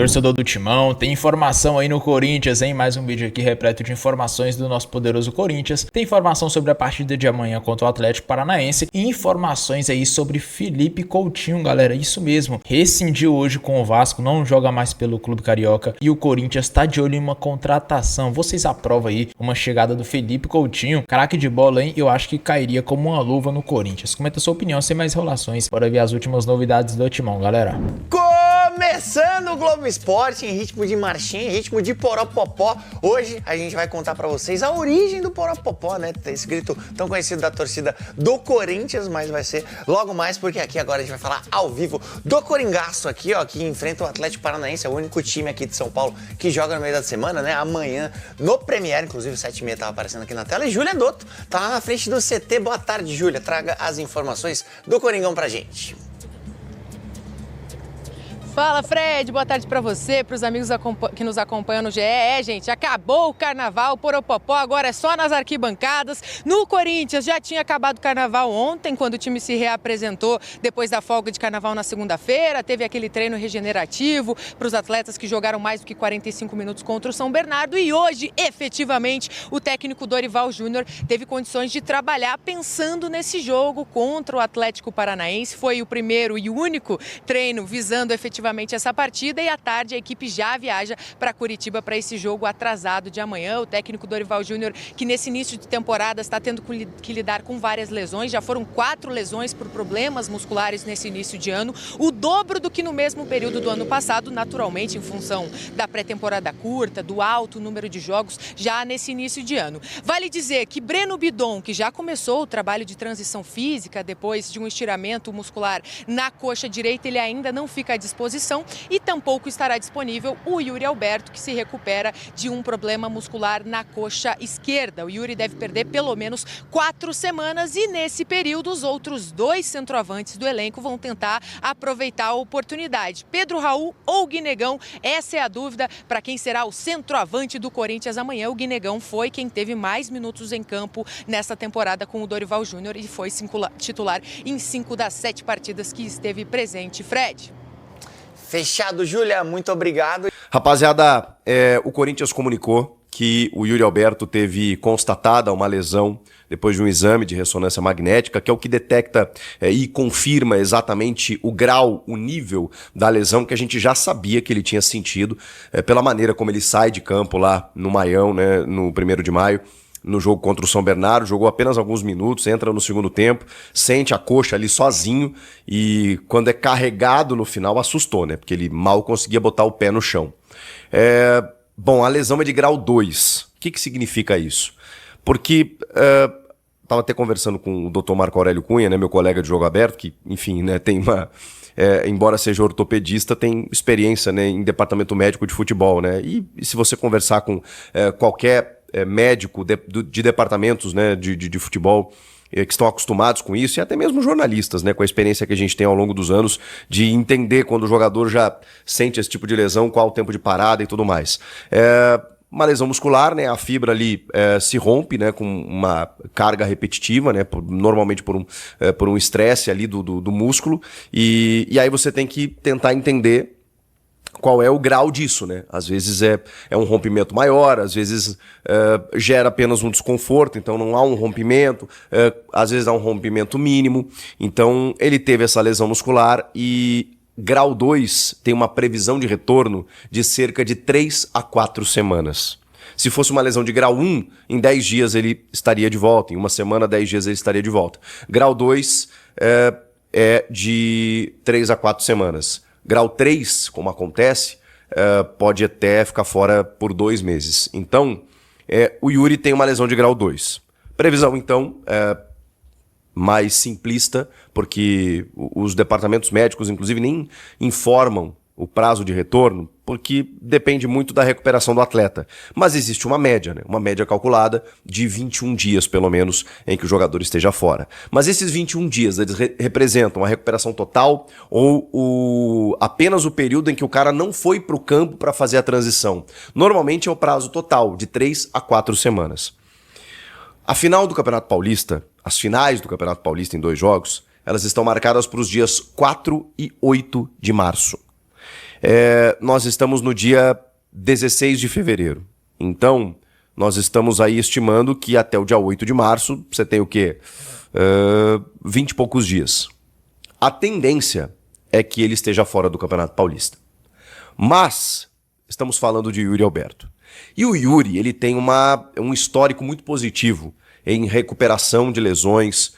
Torcedor do Timão, tem informação aí no Corinthians, hein? Mais um vídeo aqui repleto de informações do nosso poderoso Corinthians. Tem informação sobre a partida de amanhã contra o Atlético Paranaense e informações aí sobre Felipe Coutinho, galera. Isso mesmo, rescindiu hoje com o Vasco, não joga mais pelo Clube Carioca e o Corinthians tá de olho em uma contratação. Vocês aprovam aí uma chegada do Felipe Coutinho? Craque de bola, hein? Eu acho que cairia como uma luva no Corinthians. Comenta a sua opinião, sem mais enrolações. Bora ver as últimas novidades do Timão, galera. Começando o Globo Esporte em ritmo de marchinha, em ritmo de poropopó. Hoje a gente vai contar pra vocês a origem do poropopó, né? Esse grito tão conhecido da torcida do Corinthians, mas vai ser logo mais, porque aqui agora a gente vai falar ao vivo do Coringaço aqui, ó, que enfrenta o Atlético Paranaense, é o único time aqui de São Paulo que joga no meio da semana, né? Amanhã no Premier, inclusive 7h30 tava aparecendo aqui na tela, e Júlia Dotto tá lá na frente do CT. Boa tarde, Júlia. Traga as informações do Coringão pra gente. Fala, Fred, boa tarde pra você, pros amigos que nos acompanham no GE. Gente, acabou o carnaval, poropopó, agora é só nas arquibancadas. No Corinthians já tinha acabado o carnaval ontem, quando o time se reapresentou depois da folga de carnaval na segunda-feira. Teve aquele treino regenerativo pros atletas que jogaram mais do que 45 minutos contra o São Bernardo. E hoje, efetivamente, o técnico Dorival Júnior teve condições de trabalhar pensando nesse jogo contra o Atlético Paranaense. Foi o primeiro e único treino visando efetivamente essa partida, e à tarde a equipe já viaja para Curitiba para esse jogo atrasado de amanhã. O técnico Dorival Júnior, que nesse início de temporada está tendo que lidar com várias lesões, já foram 4 lesões por problemas musculares nesse início de ano, o dobro do que no mesmo período do ano passado, naturalmente em função da pré-temporada curta, do alto número de jogos já nesse início de ano. Vale dizer que Breno Bidon, que já começou o trabalho de transição física depois de um estiramento muscular na coxa direita, ele ainda não fica à disposição, e tampouco estará disponível o Yuri Alberto, que se recupera de um problema muscular na coxa esquerda. O Yuri deve perder pelo menos 4 semanas, e nesse período os outros 2 centroavantes do elenco vão tentar aproveitar a oportunidade. Pedro Raul ou Guinegão, essa é a dúvida para quem será o centroavante do Corinthians amanhã. O Guinegão foi quem teve mais minutos em campo nessa temporada com o Dorival Júnior e foi titular em 5 das 7 partidas que esteve presente. Fred. Fechado, Júlia, muito obrigado. Rapaziada, o Corinthians comunicou que o Yuri Alberto teve constatada uma lesão depois de um exame de ressonância magnética, que é o que detecta e confirma exatamente o grau, o nível da lesão que a gente já sabia que ele tinha sentido, pela maneira como ele sai de campo lá no Maião, né, no 1º de maio. No jogo contra o São Bernardo, jogou apenas alguns minutos, entra no segundo tempo, sente a coxa ali sozinho e quando é carregado no final assustou, né? Porque ele mal conseguia botar o pé no chão. Bom, a lesão é de grau 2. O que significa isso? Porque estava até conversando com o Dr. Marco Aurélio Cunha, né, meu colega de jogo aberto, que, enfim, né, tem uma... embora seja ortopedista, tem experiência, né, em departamento médico de futebol, né? E se você conversar com qualquer médico de departamentos, né, de futebol que estão acostumados com isso, e até mesmo jornalistas, né, com a experiência que a gente tem ao longo dos anos de entender quando o jogador já sente esse tipo de lesão, qual o tempo de parada e tudo mais. Uma lesão muscular, né, a fibra ali se rompe, né, com uma carga repetitiva, né, normalmente por um estresse ali do músculo, e aí você tem que tentar entender qual é o grau disso, né? Às vezes é um rompimento maior, às vezes gera apenas um desconforto, então não há um rompimento, às vezes há um rompimento mínimo. Então ele teve essa lesão muscular e grau 2 tem uma previsão de retorno de cerca de 3 a 4 semanas. Se fosse uma lesão de grau 1, em 10 dias ele estaria de volta, em uma semana, 10 dias ele estaria de volta. Grau 2 é de 3 a 4 semanas. Grau 3, como acontece, pode até ficar fora por 2 meses. Então, o Yuri tem uma lesão de grau 2. Previsão, então, mais simplista, porque os departamentos médicos, inclusive, nem informam o prazo de retorno, porque depende muito da recuperação do atleta. Mas existe uma média, né? Uma média calculada de 21 dias, pelo menos, em que o jogador esteja fora. Mas esses 21 dias, eles representam a recuperação total ou apenas o período em que o cara não foi para o campo para fazer a transição? Normalmente é o prazo total, de 3 a 4 semanas. A final do Campeonato Paulista, as finais do Campeonato Paulista em 2 jogos, elas estão marcadas para os dias 4 e 8 de março. Nós estamos no dia 16 de fevereiro. Então, nós estamos aí estimando que até o dia 8 de março, você tem o quê? 20 e poucos dias. A tendência é que ele esteja fora do Campeonato Paulista. Mas estamos falando de Yuri Alberto. E o Yuri, ele tem um histórico muito positivo em recuperação de lesões,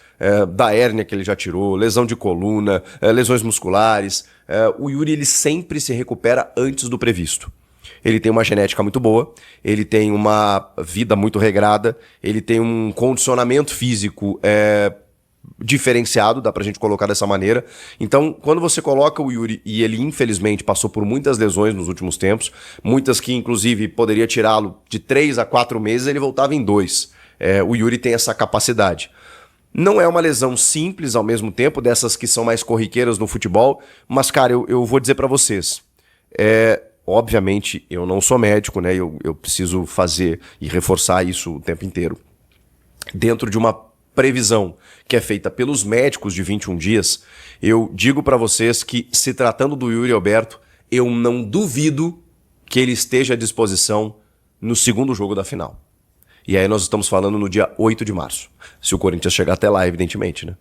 da hérnia que ele já tirou, lesão de coluna, lesões musculares. O Yuri, ele sempre se recupera antes do previsto. Ele tem uma genética muito boa, ele tem uma vida muito regrada, ele tem um condicionamento físico diferenciado, dá pra gente colocar dessa maneira. Então, quando você coloca o Yuri, e ele infelizmente passou por muitas lesões nos últimos tempos, muitas que inclusive poderia tirá-lo de 3 a 4 meses, ele voltava em 2. O Yuri tem essa capacidade. Não é uma lesão simples ao mesmo tempo, dessas que são mais corriqueiras no futebol, mas, cara, eu vou dizer pra vocês, obviamente, eu não sou médico, né? Eu preciso fazer e reforçar isso o tempo inteiro. Dentro de uma previsão que é feita pelos médicos de 21 dias, eu digo para vocês que, se tratando do Yuri Alberto, eu não duvido que ele esteja à disposição no segundo jogo da final. E aí nós estamos falando no dia 8 de março. Se o Corinthians chegar até lá, evidentemente, né?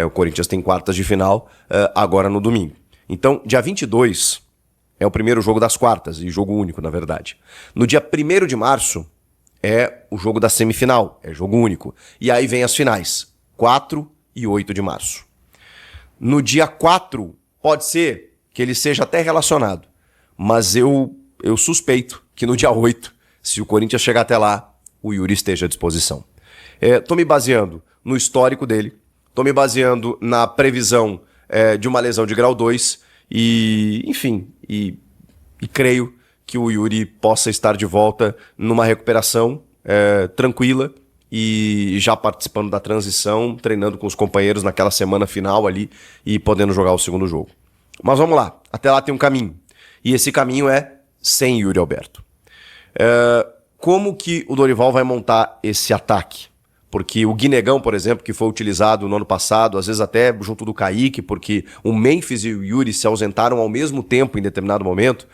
O Corinthians tem quartas de final agora no domingo. Então, dia 22 é o primeiro jogo das quartas, e jogo único, na verdade. No dia 1º de março é o jogo da semifinal, é jogo único. E aí vem as finais, 4 e 8 de março. No dia 4, pode ser que ele seja até relacionado, mas eu suspeito que no dia 8, se o Corinthians chegar até lá, o Yuri esteja à disposição. Tô me baseando no histórico dele, tô me baseando na previsão de uma lesão de grau 2 e, enfim, e creio que o Yuri possa estar de volta numa recuperação tranquila e já participando da transição, treinando com os companheiros naquela semana final ali e podendo jogar o segundo jogo. Mas vamos lá, até lá tem um caminho. E esse caminho é sem Yuri Alberto. Como que o Dorival vai montar esse ataque? Porque o Guinegão, por exemplo, que foi utilizado no ano passado, às vezes até junto do Kaique, porque o Memphis e o Yuri se ausentaram ao mesmo tempo em determinado momento,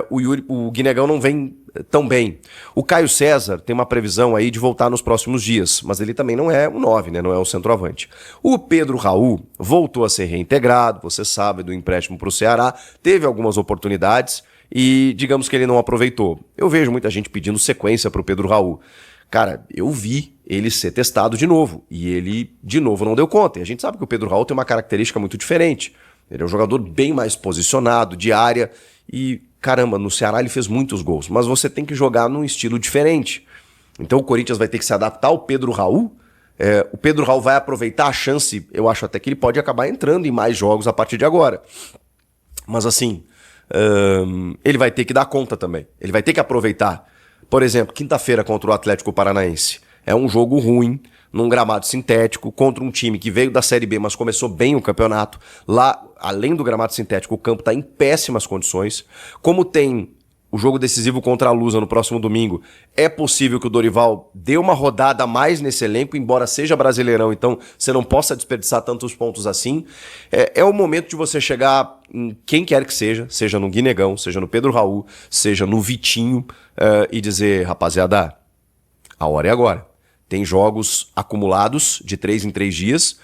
o Guinegão não vem tão bem. O Caio César tem uma previsão aí de voltar nos próximos dias, mas ele também não é um 9, né? Não é um centroavante. O Pedro Raul voltou a ser reintegrado, você sabe, do empréstimo para o Ceará, teve algumas oportunidades e digamos que ele não aproveitou. Eu vejo muita gente pedindo sequência para o Pedro Raul. Cara, eu vi ele ser testado de novo e ele de novo não deu conta. E a gente sabe que o Pedro Raul tem uma característica muito diferente. Ele é um jogador bem mais posicionado, de área e, caramba, no Ceará ele fez muitos gols, mas você tem que jogar num estilo diferente. Então o Corinthians vai ter que se adaptar ao Pedro Raul. O Pedro Raul vai aproveitar a chance, eu acho até que ele pode acabar entrando em mais jogos a partir de agora. Mas assim, ele vai ter que dar conta também. Ele vai ter que aproveitar. Por exemplo, quinta-feira contra o Atlético Paranaense. É um jogo ruim, num gramado sintético, contra um time que veio da Série B, mas começou bem o campeonato. Lá, além do gramado sintético, o campo está em péssimas condições. Como tem o jogo decisivo contra a Lusa no próximo domingo, é possível que o Dorival dê uma rodada a mais nesse elenco, embora seja Brasileirão, então você não possa desperdiçar tantos pontos assim. É o momento de você chegar em quem quer que seja no Guinegão, seja no Pedro Raul, seja no Vitinho, e dizer, rapaziada, a hora é agora. Tem jogos acumulados de 3 em 3 dias.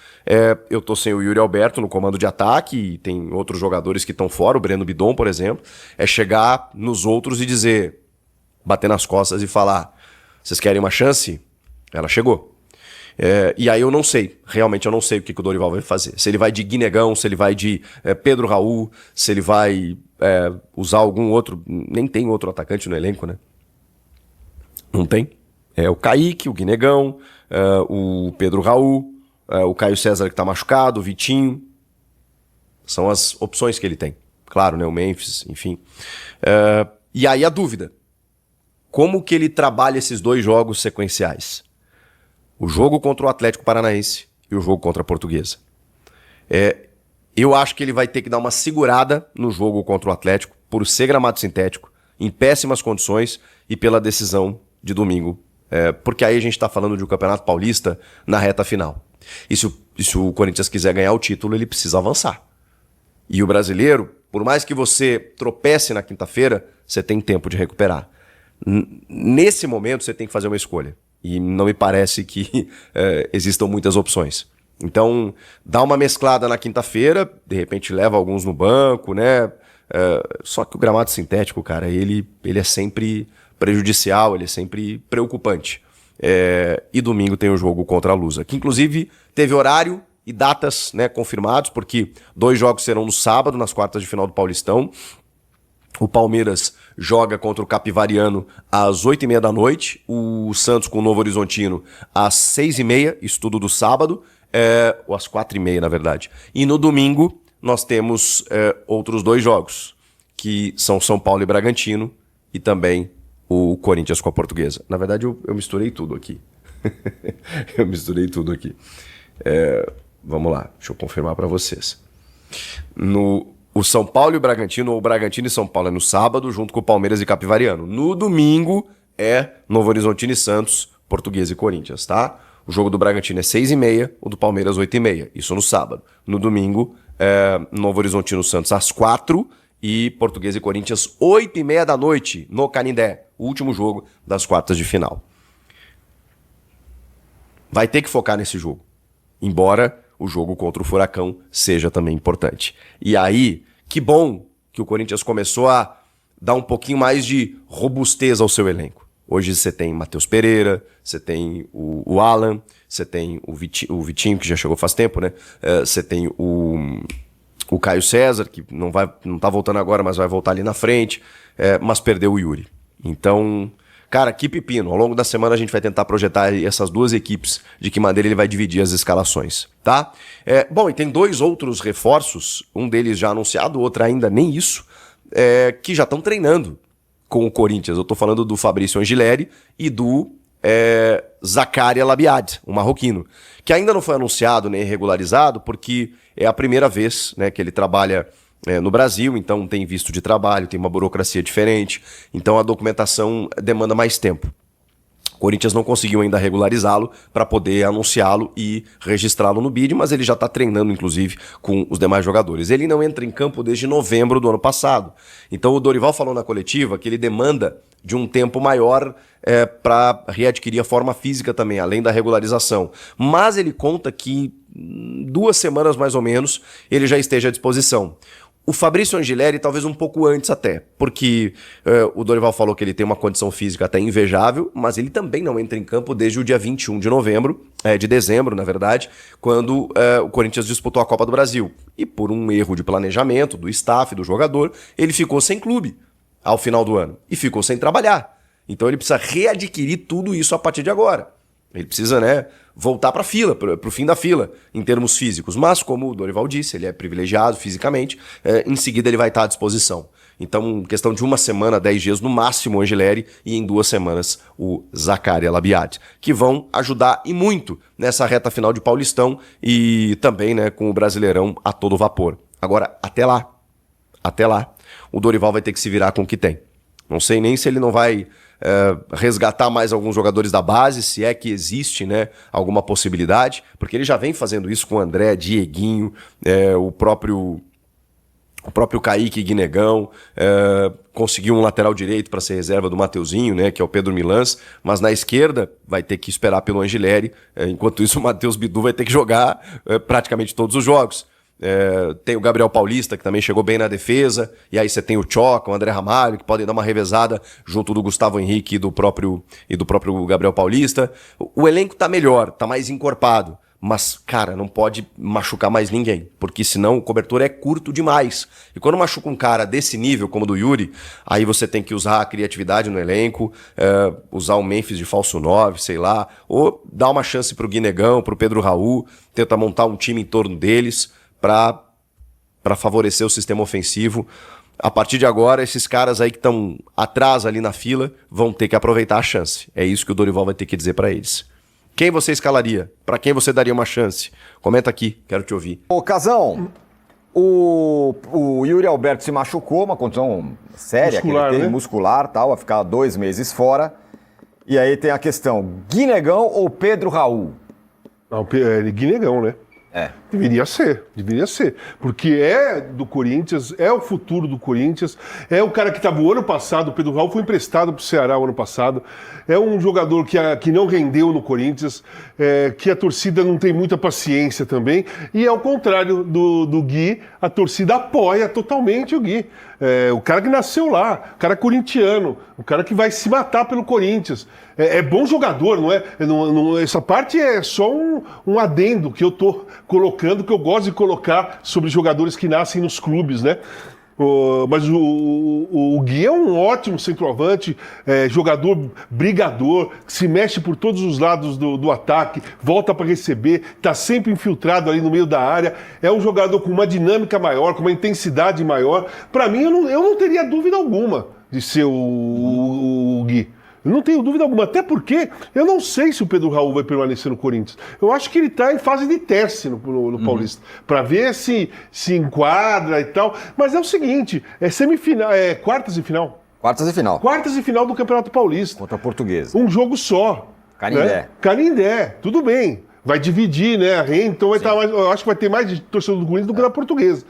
Eu tô sem o Yuri Alberto no comando de ataque e tem outros jogadores que estão fora, o Breno Bidon, por exemplo. É chegar nos outros e dizer, bater nas costas e falar, vocês querem uma chance? Ela chegou. E aí eu não sei, realmente eu não sei o que o Dorival vai fazer. Se ele vai de Guinegão, se ele vai de Pedro Raul, se ele vai usar algum outro... Nem tem outro atacante no elenco, né? Não tem. O Kaique, o Guinegão, o Pedro Raul, o Caio César que está machucado, o Vitinho. São as opções que ele tem. Claro, né? O Memphis, enfim. E aí a dúvida. Como que ele trabalha esses 2 jogos sequenciais? O jogo contra o Atlético Paranaense e o jogo contra a Portuguesa. Eu acho que ele vai ter que dar uma segurada no jogo contra o Atlético por ser gramado sintético, em péssimas condições e pela decisão de domingo. Porque aí a gente está falando de um Campeonato Paulista na reta final. E se o Corinthians quiser ganhar o título, ele precisa avançar. E o brasileiro, Por mais que você tropece na quinta-feira, você tem tempo de recuperar. Nesse momento, você tem que fazer uma escolha. E não me parece que existam muitas opções. Então, dá uma mesclada na quinta-feira, de repente leva alguns no banco, né? Só que o gramado sintético, cara, ele é sempre prejudicial, ele é sempre preocupante. E domingo tem o jogo contra a Lusa, que inclusive teve horário e datas, né, confirmados, porque 2 jogos serão no sábado, nas quartas de final do Paulistão. O Palmeiras joga contra o Capivariano às 8h30 da noite, o Santos com o Novo Horizontino às 6h30, isso tudo do sábado, ou às 4h30, na verdade. E no domingo nós temos outros 2 jogos, que são São Paulo e Bragantino, e também o Corinthians com a Portuguesa. Na verdade, eu misturei tudo aqui. Eu misturei tudo aqui. Vamos lá, deixa eu confirmar para vocês. O São Paulo e o Bragantino, ou o Bragantino e São Paulo é no sábado, junto com o Palmeiras e Capivariano. No domingo é Novo Horizontino e Santos, Portuguesa e Corinthians, tá? O jogo do Bragantino é 6h30, o do Palmeiras 8h30, isso no sábado. No domingo é Novo Horizontino e Santos às 4h e Portuguesa e Corinthians 8h30 da noite, no Canindé, o último jogo das quartas de final. Vai ter que focar nesse jogo, embora o jogo contra o Furacão seja também importante. E aí, que bom que o Corinthians começou a dar um pouquinho mais de robustez ao seu elenco. Hoje você tem Matheus Pereira, você tem o Alan, você tem o Vitinho, que já chegou faz tempo, né? Você tem o Caio César, que não tá voltando agora, mas vai voltar ali na frente, mas perdeu o Yuri. Então, cara, que pepino. Ao longo da semana a gente vai tentar projetar essas 2 equipes, de que maneira ele vai dividir as escalações, tá? Bom, e tem 2 outros reforços, um deles já anunciado, o outro ainda nem isso, que já estão treinando com o Corinthians. Eu tô falando do Fabrício Angileri e do Zakaria Labiad, o marroquino, que ainda não foi anunciado nem regularizado, porque é a primeira vez, né, que ele trabalha no Brasil, então tem visto de trabalho, tem uma burocracia diferente, então a documentação demanda mais tempo. O Corinthians não conseguiu ainda regularizá-lo para poder anunciá-lo e registrá-lo no BID, mas ele já está treinando, inclusive, com os demais jogadores. Ele não entra em campo desde novembro do ano passado. Então o Dorival falou na coletiva que ele demanda de um tempo maior para readquirir a forma física também, além da regularização. Mas ele conta que 2 semanas mais ou menos ele já esteja à disposição. O Fabrício Angileri talvez um pouco antes até, porque o Dorival falou que ele tem uma condição física até invejável, mas ele também não entra em campo desde o dia 21 de dezembro, na verdade, quando o Corinthians disputou a Copa do Brasil. E por um erro de planejamento do staff, do jogador, ele ficou sem clube ao final do ano e ficou sem trabalhar. Então ele precisa readquirir tudo isso a partir de agora. Ele precisa, né, voltar para a fila, para o fim da fila, em termos físicos. Mas, como o Dorival disse, ele é privilegiado fisicamente, em seguida ele vai estar à disposição. Então, questão de 1 semana, 10 dias no máximo o Angileri, e em 2 semanas o Zakaria Labiad, que vão ajudar e muito nessa reta final de Paulistão e também, né, com o Brasileirão a todo vapor. Agora, até lá, o Dorival vai ter que se virar com o que tem. Não sei nem se ele não vai resgatar mais alguns jogadores da base, se é que existe, né, alguma possibilidade, porque ele já vem fazendo isso com o André, Dieguinho, o próprio Kaique Guinegão, conseguiu um lateral direito para ser reserva do Mateuzinho, né, que é o Pedro Milans, mas na esquerda vai ter que esperar pelo Angileri, enquanto isso o Matheus Bidu vai ter que jogar praticamente todos os jogos. Tem o Gabriel Paulista, que também chegou bem na defesa, e aí você tem o Choca, o André Ramalho, que podem dar uma revezada junto do Gustavo Henrique e do próprio Gabriel Paulista. O elenco tá melhor, tá mais encorpado, mas, cara, não pode machucar mais ninguém, porque senão o cobertor é curto demais. E quando machuca um cara desse nível, como o do Yuri, aí você tem que usar a criatividade no elenco, usar o Memphis de falso 9, sei lá, ou dar uma chance pro Guinegão, pro Pedro Raul, tentar montar um time em torno deles, para favorecer o sistema ofensivo. A partir de agora, esses caras aí que estão atrás ali na fila vão ter que aproveitar a chance. É isso que o Dorival vai ter que dizer para eles. Quem você escalaria? Para quem você daria uma chance? Comenta aqui, quero te ouvir. Ô, Casão, o Yuri Alberto se machucou, uma condição séria, muscular, que ele teve, né? Muscular, tal, vai ficar 2 meses fora. E aí tem a questão, Guinegão ou Pedro Raul? Guinegão, né? Deveria ser. Porque é do Corinthians, é o futuro do Corinthians, é o cara que estava o ano passado, o Pedro Raul foi emprestado para o Ceará o ano passado, é um jogador que não rendeu no Corinthians, que a torcida não tem muita paciência também, e ao contrário do Gui, a torcida apoia totalmente o Gui. O cara que nasceu lá, o cara corintiano, o cara que vai se matar pelo Corinthians. É bom jogador, não é? Essa parte é só um adendo que eu tô colocando, que eu gosto de colocar sobre jogadores que nascem nos clubes, né? Mas o Gui é um ótimo centroavante, jogador brigador, que se mexe por todos os lados do ataque, volta para receber, está sempre infiltrado ali no meio da área. É um jogador com uma dinâmica maior, com uma intensidade maior. Para mim, eu não teria dúvida alguma de ser o Gui. Eu não tenho dúvida alguma, até porque eu não sei se o Pedro Raul vai permanecer no Corinthians. Eu acho que ele está em fase de teste no Paulista, para ver se enquadra e tal. Mas é o seguinte, semifinal, quartas e final. Quartas e final. Quartas e final do Campeonato Paulista. Contra a Portuguesa. Um jogo só. Canindé. Né? Canindé, tudo bem. Vai dividir, né? A renda, então vai estar mais, eu acho que vai ter mais de torcedor do Corinthians do que da Portuguesa.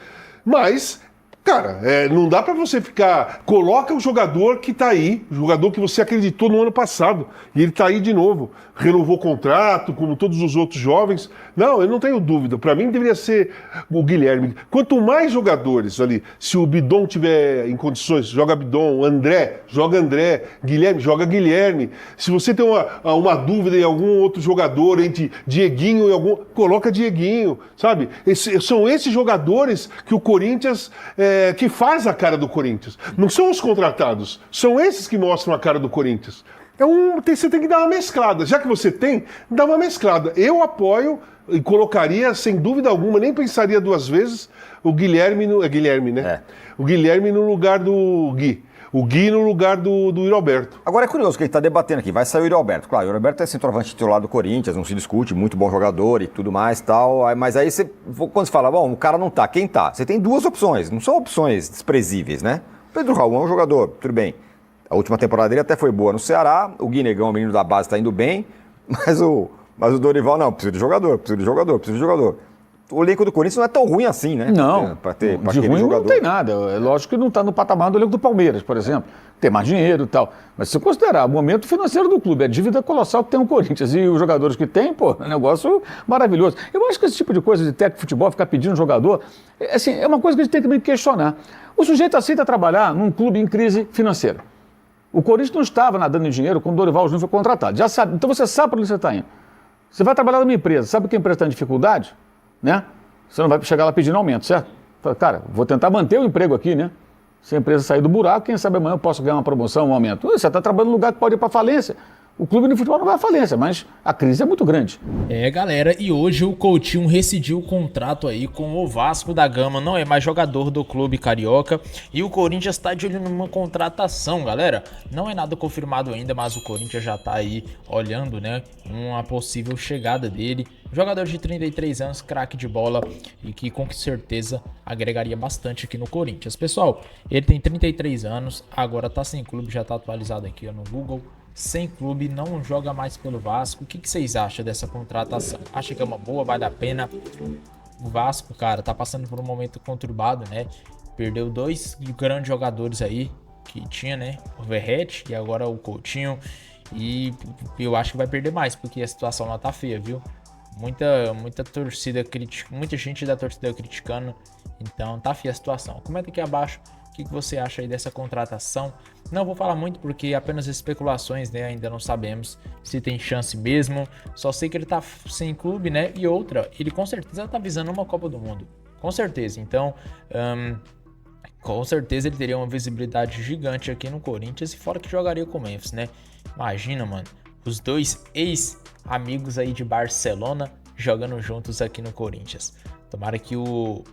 Mas... Cara, não dá pra você ficar... Coloca o jogador que tá aí, o jogador que você acreditou no ano passado, e ele tá aí de novo. Renovou o contrato, como todos os outros jovens. Não, eu não tenho dúvida. Pra mim deveria ser o Guilherme. Quanto mais jogadores ali, se o Bidon tiver em condições, joga Bidon, André, joga André, Guilherme, joga Guilherme. Se você tem uma dúvida em algum outro jogador, entre Dieguinho e algum... Coloca Dieguinho, sabe? São esses jogadores que o Corinthians... que faz a cara do Corinthians. Não são os contratados, são esses que mostram a cara do Corinthians. Você tem que dar uma mesclada. Já que você tem, dá uma mesclada. Eu apoio e colocaria, sem dúvida alguma, nem pensaria duas vezes, o Guilherme no... Guilherme, né? O Guilherme no lugar do Gui. O Gui no lugar do Yuri Alberto. Agora é curioso que a gente está debatendo aqui. Vai sair o Yuri Alberto. Claro, o Yuri Alberto é centroavante titular do Corinthians, não se discute, muito bom jogador e tudo mais tal. Mas aí quando você fala, bom, o cara não tá, quem tá? Você tem duas opções, não são opções desprezíveis, né? O Pedro Raul é um jogador, tudo bem. A última temporada dele até foi boa no Ceará. O Gui Negão, o menino da base, está indo bem. Mas o Dorival, não, precisa de jogador. O elenco do Corinthians não é tão ruim assim, né? Não, de ruim jogador. Não tem nada. É lógico que não está no patamar do elenco do Palmeiras, por exemplo. Tem mais dinheiro e tal. Mas se você considerar o momento financeiro do clube, a dívida colossal que tem o Corinthians e os jogadores que tem, é um negócio maravilhoso. Eu acho que esse tipo de coisa de técnico de futebol, ficar pedindo jogador, é uma coisa que a gente tem que também questionar. O sujeito aceita trabalhar num clube em crise financeira. O Corinthians não estava nadando em dinheiro quando o Dorival Júnior foi contratado. Já sabe. Então você sabe para onde você está indo. Você vai trabalhar numa empresa, sabe que a empresa está em dificuldade? Né? Você não vai chegar lá pedindo aumento, certo? Fala, cara, vou tentar manter o emprego aqui, né? Se a empresa sair do buraco, quem sabe amanhã eu posso ganhar uma promoção, um aumento. Você está trabalhando num lugar que pode ir para falência. O clube de futebol não vai à falência, mas a crise é muito grande. Galera, e hoje o Coutinho rescindiu o contrato aí com o Vasco da Gama, não é mais jogador do clube carioca, e o Corinthians tá de olho numa contratação, galera. Não é nada confirmado ainda, mas o Corinthians já tá aí olhando, né, uma possível chegada dele. Jogador de 33 anos, craque de bola e que com certeza agregaria bastante aqui no Corinthians. Pessoal, ele tem 33 anos, agora tá sem clube, já tá atualizado aqui no Google. Sem clube, não joga mais pelo Vasco. O que vocês acham dessa contratação? Acha que é uma boa, vale a pena? O Vasco, cara, tá passando por um momento conturbado, né? Perdeu dois grandes jogadores aí que tinha, né? O Verratti e agora o Coutinho. E eu acho que vai perder mais, porque a situação lá tá feia, viu? Muita torcida muita gente da torcida criticando. Então tá feia a situação. Comenta aqui abaixo o que você acha aí dessa contratação. Não vou falar muito porque apenas especulações, né? Ainda não sabemos se tem chance mesmo. Só sei que ele tá sem clube, né? E outra, ele com certeza tá visando uma Copa do Mundo. Com certeza. Então, com certeza ele teria uma visibilidade gigante aqui no Corinthians e fora que jogaria com o Memphis, né? Imagina, mano, os dois ex-amigos aí de Barcelona jogando juntos aqui no Corinthians. Tomara que o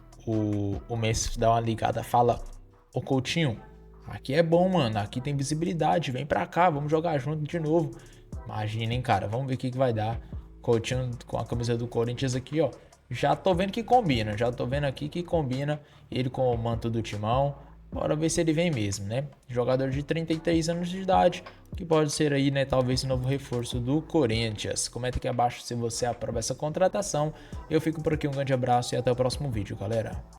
Memphis dá uma ligada, fala: ô Coutinho, aqui é bom, mano, aqui tem visibilidade, vem pra cá, vamos jogar junto de novo. Imagina, hein, cara, vamos ver o que vai dar. Coutinho com a camisa do Corinthians aqui, ó, já tô vendo que combina, ele com o manto do Timão, Bora ver se ele vem mesmo, né? Jogador de 33 anos de idade, que pode ser aí, né, talvez o novo reforço do Corinthians. Comenta aqui abaixo se você aprova essa contratação. Eu fico por aqui, um grande abraço e até o próximo vídeo, galera.